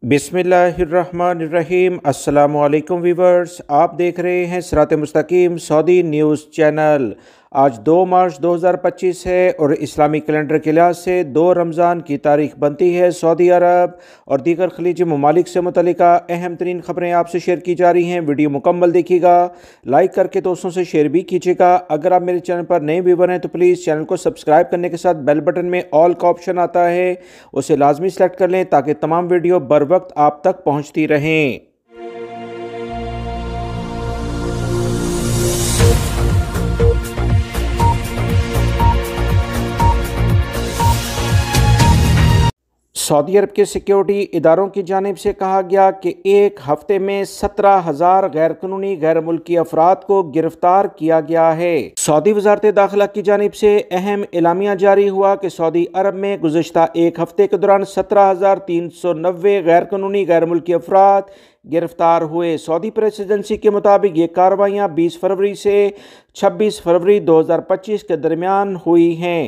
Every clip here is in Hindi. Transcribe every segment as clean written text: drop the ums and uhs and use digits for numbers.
बिस्मिल्लाहिर्रहमानिर्रहीम। अस्सलामुअलैकुम वीवर्स, आप देख रहे हैं सिरात मुस्तकीम सऊदी न्यूज़ चैनल। आज 2 मार्च 2025 है और इस्लामी कैलेंडर के लिहाज से 2 रमज़ान की तारीख बनती है। सऊदी अरब और दीगर खलीजी ममालिक से मुतल्लिका अहम तरीन ख़बरें आपसे शेयर की जा रही हैं। वीडियो मुकम्मल देखिएगा, लाइक करके दोस्तों से शेयर भी कीजिएगा। अगर आप मेरे चैनल पर नए व्यूवर हैं तो प्लीज़ चैनल को सब्सक्राइब करने के साथ बेल बटन में ऑल का ऑप्शन आता है, उसे लाजमी सेलेक्ट कर लें ताकि तमाम वीडियो बर वक्त आप तक पहुँचती रहें। सऊदी अरब के सिक्योरिटी इदारों की जानिब से कहा गया कि एक हफ्ते में 17,000 गैर कानूनी गैर मुल्की अफराद को गिरफ्तार किया गया है। सऊदी वजारत दाखिला की जानिब से अहम एलामिया जारी हुआ कि सऊदी अरब में गुज़श्ता एक हफ्ते के दौरान 17,390 गैर कानूनी गैर मुल्की अफराद गिरफ्तार हुए। सऊदी प्रेस एजेंसी के मुताबिक ये कार्रवाइयाँ 20 फरवरी से 26 फरवरी 2025 के दरमियान हुई हैं।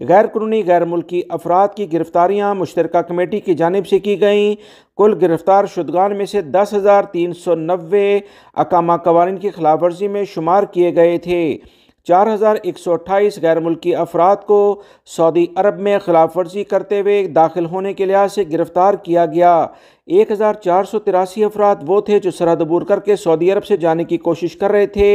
गैर कानूनी गैर मुल्की अफराद की गिरफ्तारियाँ मुश्तरका कमेटी की जानिब से की गईं। कुल गिरफ्तार शुदगान में से 10,390 अकामा कवानीन की खिलाफ वर्जी में शुमार किए गए थे। 4,128 गैर मुल्की अफराद को सऊदी अरब में खिलाफ वर्जी करते हुए दाखिल होने के लिहाज से गिरफ्तार किया गया। 1,483 अफराद वो थे जो सरहद अबूर करके सऊदी अरब से जाने की कोशिश कर रहे थे।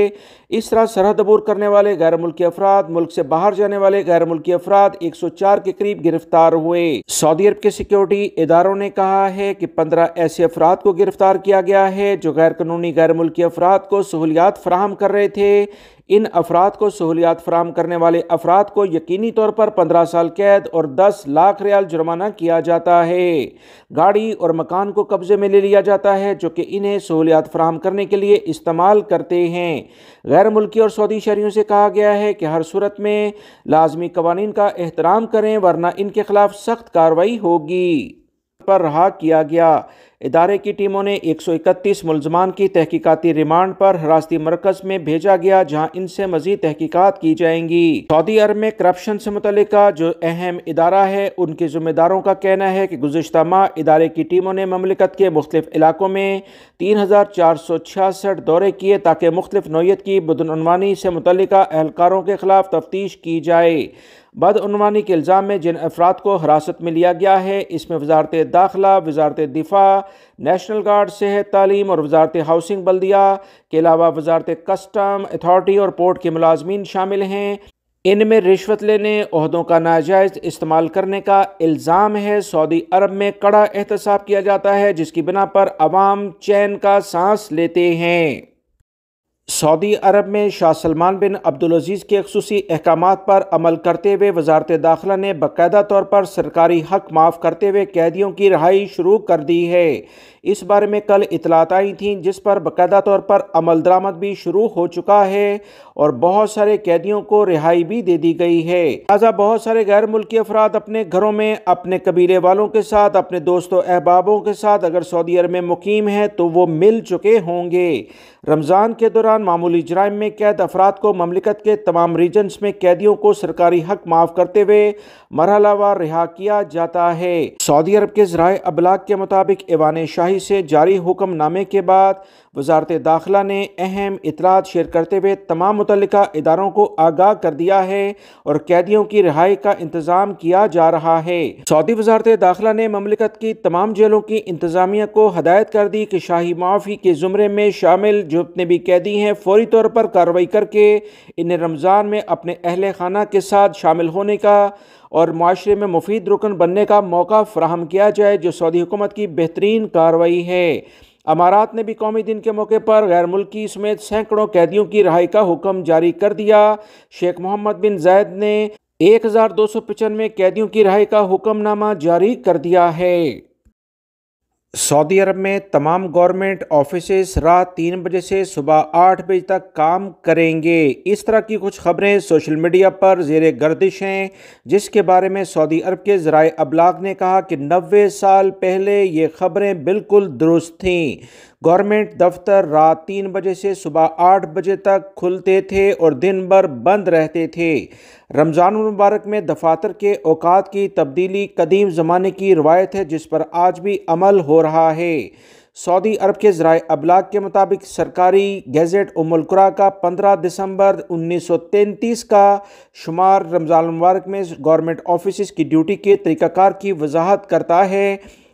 इस तरह सरहद अबूर करने वाले गैर मुल्की अफराद, मुल्क से बाहर जाने वाले गैर मुल्की अफराद 104 के करीब गिरफ्तार हुए। सऊदी अरब के सिक्योरिटी इदारों ने कहा है कि 15 ऐसे अफराद को गिरफ्तार किया गया है जो गैर कानूनी गैर मुल्की अफराद को सहूलियात फराहम कर रहे थे। इन अफराद को सहूलियात फराहम करने वाले अफराद को यकीनी तौर पर 15 साल कैद और 10 लाख रियाल जुर्माना किया जाता है। गाड़ी और मकान को कब्जे में ले लिया जाता है जो कि इन्हें सहूलियात फराहम करने के लिए इस्तेमाल करते हैं। गैर मुल्की और सऊदी शहरियों से कहा गया है कि हर सूरत में लाजमी कवानीन का एहतराम करें वरना इनके खिलाफ सख्त कार्रवाई होगी। पर रहा किया गया। इदारे की टीमों ने 131 मुलजमान की तहकीकाती रिमांड पर हिरासती मरकज में भेजा गया जहां इनसे मजीद तहकीकात की जाएंगी। सऊदी अरब में करप्शन से मुतल्लिका जो अहम इदारा है उनके जिम्मेदारों का कहना है कि गुज़श्ता माह इदारे की टीमों ने ममलिकत के मुख्तलिफ इलाकों में 3,466 दौरे किए ताकि मुख्तलिफ नौयत की बदउनवानी से मुतल्लिका एहलकारों के खिलाफ तफ्तीश की जाए। बदउनवानी के इल्ज़ाम में जिन अफराद को हिरासत में लिया गया है इसमें वजारत दाखिला, वजारत दिफा, नेशनल गार्ड, सेहत, तालीम और वजारत हाउसिंग बल्दिया के अलावा वजारत कस्टम अथॉरिटी और पोर्ट के मुलाजमीन शामिल हैं। इनमें रिश्वत लेने, ओहदों का नाजायज़ इस्तेमाल करने का इल्ज़ाम है। सऊदी अरब में कड़ा एहतसाब किया जाता है जिसकी बिना पर अवाम चैन का सांस लेते हैं। सऊदी अरब में शाह सलमान बिन अब्दुल-अज़ीज़ के ख़ुसूसी अहकामात पर अमल करते हुए वजारत दाखिला ने बाकायदा तौर पर सरकारी हक माफ़ करते हुए कैदियों की रिहाई शुरू कर दी है। इस बारे में कल इतलात आई थीं जिस पर बाकायदा तौर पर अमल दरामद भी शुरू हो चुका है और बहुत सारे कैदियों को रिहाई भी दे दी गई है। लिहाजा बहुत सारे गैर मुल्की अफराद अपने घरों में अपने कबीले वालों के साथ, अपने दोस्तों अहबाबों के साथ अगर सऊदी अरब में मुकीम हैं तो वो मिल चुके होंगे। रमज़ान के दौरान मामूली जराइम में कैद अफराद को ममलिकत के तमाम रीजन्स में कैदियों को सरकारी हक माफ़ करते हुए मरहलावार रिहा किया जाता है। सऊदी अरब के ज़राए अबलाग के मुताबिक ऐवान शाही से जारी हुक्मनामे के बाद वजारत दाखिला ने अहम इतलात शेयर करते हुए तमाम मुतल्लिका इदारों को आगाह कर दिया है और कैदियों की रिहाई का इंतज़ाम किया जा रहा है। सऊदी वजारत दाखिला ने ममलिकत की तमाम जेलों की इंतज़ामिया को हदायत कर दी कि शाही माफ़ी के ज़ुमरे में शामिल जो जितने भी कैदी हैं फौरी तौर पर कार्रवाई करके इन्हें रमज़ान में अपने अहले खाना के साथ शामिल होने का और माशरे में मुफीद रुकन बनने का मौका फराहम किया जाए, जो सऊदी हुकूमत की बेहतरीन कार्रवाई है। अमारात ने भी कौमी दिन के मौके पर गैर मुल्की समेत सैकड़ों कैदियों की रिहाई का हुक्म जारी कर दिया। शेख मोहम्मद बिन जायद ने 1,295 कैदियों की रिहाई का हुक्मनामा जारी कर दिया है। सऊदी अरब में तमाम गवर्नमेंट ऑफिसेस रात 3 बजे से सुबह 8 बजे तक काम करेंगे। इस तरह की कुछ खबरें सोशल मीडिया पर ज़ेरे गर्दिश हैं जिसके बारे में सऊदी अरब के ज़राए अबलाग ने कहा कि 90 साल पहले ये खबरें बिल्कुल दुरुस्त थीं। गवर्नमेंट दफ्तर रात 3 बजे से सुबह 8 बजे तक खुलते थे और दिन भर बंद रहते थे। रमज़ान मुबारक में दफातर के औकात की तब्दीली कदीम ज़माने की रवायत है जिस पर आज भी अमल हो रहा है। सऊदी अरब के ज़राए अबलाग के मुताबिक सरकारी गैजेट उम्मुल कुरा का 15 दिसंबर 1933 का शुमार रमज़ान मुबारक में गवर्नमेंट ऑफिस की ड्यूटी के तरीक़ाकार की वजाहत करता है।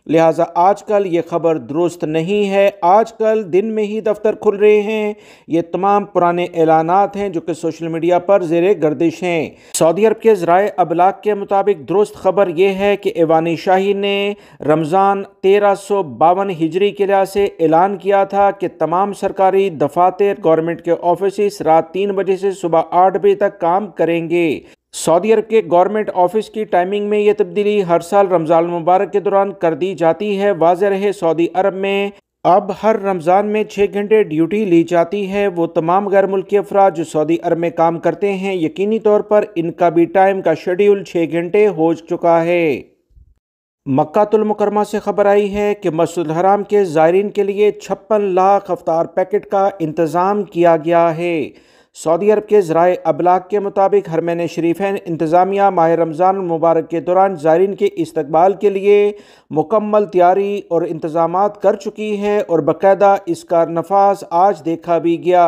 लिहाजा आजकल ये खबर दुरुस्त नहीं है। आजकल दिन में ही दफ्तर खुल रहे हैं। ये तमाम पुराने ऐलानात हैं जो कि सोशल मीडिया पर ज़ेरे गर्दिश हैं। सऊदी अरब के ज़राए अबलाग के मुताबिक दुरुस्त खबर यह है कि ऐवान शाही ने रमज़ान 1352 हिजरी के लिहाज से ऐलान किया था कि तमाम सरकारी दफातर गवर्नमेंट के ऑफिस रात 3 बजे से सुबह 8 बजे तक काम करेंगे। सऊदी अरब के गवर्नमेंट ऑफिस की टाइमिंग में यह तब्दीली हर साल रमज़ान मुबारक के दौरान कर दी जाती है। वाज़ेह रहे सऊदी अरब में अब हर रमज़ान में 6 घंटे ड्यूटी ली जाती है। वो तमाम गैर मुल्की अफराद जो सऊदी अरब में काम करते हैं यकीनी तौर पर इनका भी टाइम का शेड्यूल 6 घंटे हो चुका है। मक्कातुल मुकर्रमा से खबर आई है कि मस्जिदुल हराम के ज़ायरीन के लिए 56 लाख अफ्तार पैकेट का इंतज़ाम किया गया है। सऊदी अरब के ज़राए अबलाग के मुताबिक हरमैन शरीफैन इंतज़ामिया माह रमज़ान मुबारक के दौरान ज़ायरीन के इस्तकबाल के लिए मुकम्मल तैयारी और इंतज़ामात कर चुकी है और बाकायदा इसका नफाज आज देखा भी गया।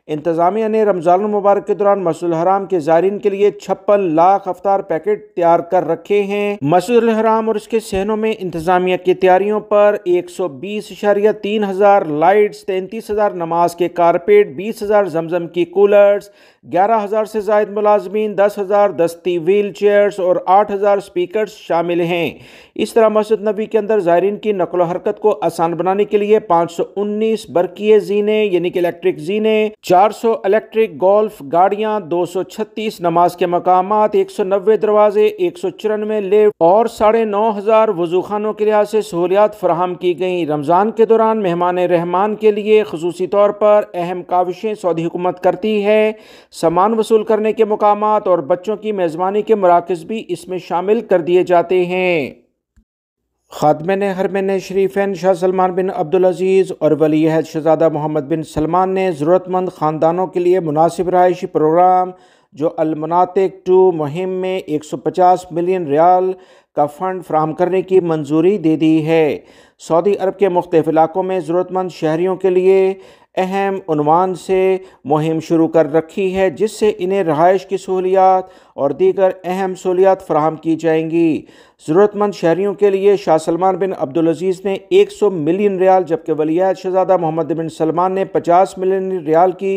इंतज़ामिया ने रमज़ान मुबारक के दौरान मस्जिदुल हराम के ज़ायरीन के लिए 56 लाख अफ्तार पैकेट तैयार कर रखे हैं। मस्जिदुल हराम और इसके सहनों में इंतज़ामिया की तैयारियों पर 120.3 हज़ार लाइट्स, 33 हज़ार नमाज के कारपेट, 20 हज़ार जमजम की कूलर्स, 11,000 से ज़ायद मुलाजमीन, 10,000 दस्ती व्हील चेयर्स और 8,000 स्पीकर्स शामिल हैं। इस तरह मस्जिद नबी के अंदर ज़ायरीन की नकलो हरकत को आसान बनाने के लिए 519 बरकीय जीने यानी कि इलेक्ट्रिक जीने, 400 इलेक्ट्रिक गोल्फ गाड़ियां, 236 नमाज के मकामात, 190 दरवाजे, 194 लिफ्ट और 9,500 वजूखानों के लिहाज से सहूलियात फराहम की गई। रमज़ान के दौरान मेहमान रहमान के लिए खसूसी तौर पर अहम काविशें सऊदी हुकूमत करती है। सामान वसूल करने के मकामात और बच्चों की मेज़बानी के मराकज़ भी इसमें शामिल कर दिए जाते हैं। खादिम हरमैन शरीफैन शाह सलमान बिन अब्दुल अज़ीज़ और वली अहद शहज़ादा मोहम्मद बिन सलमान ने ज़रूरतमंद ख़ानदानों के लिए मुनासिब रहायशी प्रोग्राम जो अल-मुनातिक 2 मुहिम में 150 मिलियन रियाल का फ़ंड फराहम करने की मंजूरी दे दी है। सऊदी अरब के मुख्तलिफ़ इलाकों में ज़रूरतमंद शहरियों के लिए अहम उन्वान से मुहिम शुरू कर रखी है जिससे इन्हें रहाइश की सहूलियात और दीगर अहम सहूलियात फराहम की जाएंगी। ज़रूरतमंद शहरियों के लिए शाह सलमान बिन अब्दुल अज़ीज़ ने 100 मिलियन रियाल जबकि वली अहद शहज़ादा मोहम्मद बिन सलमान ने 50 मिलियन रियाल की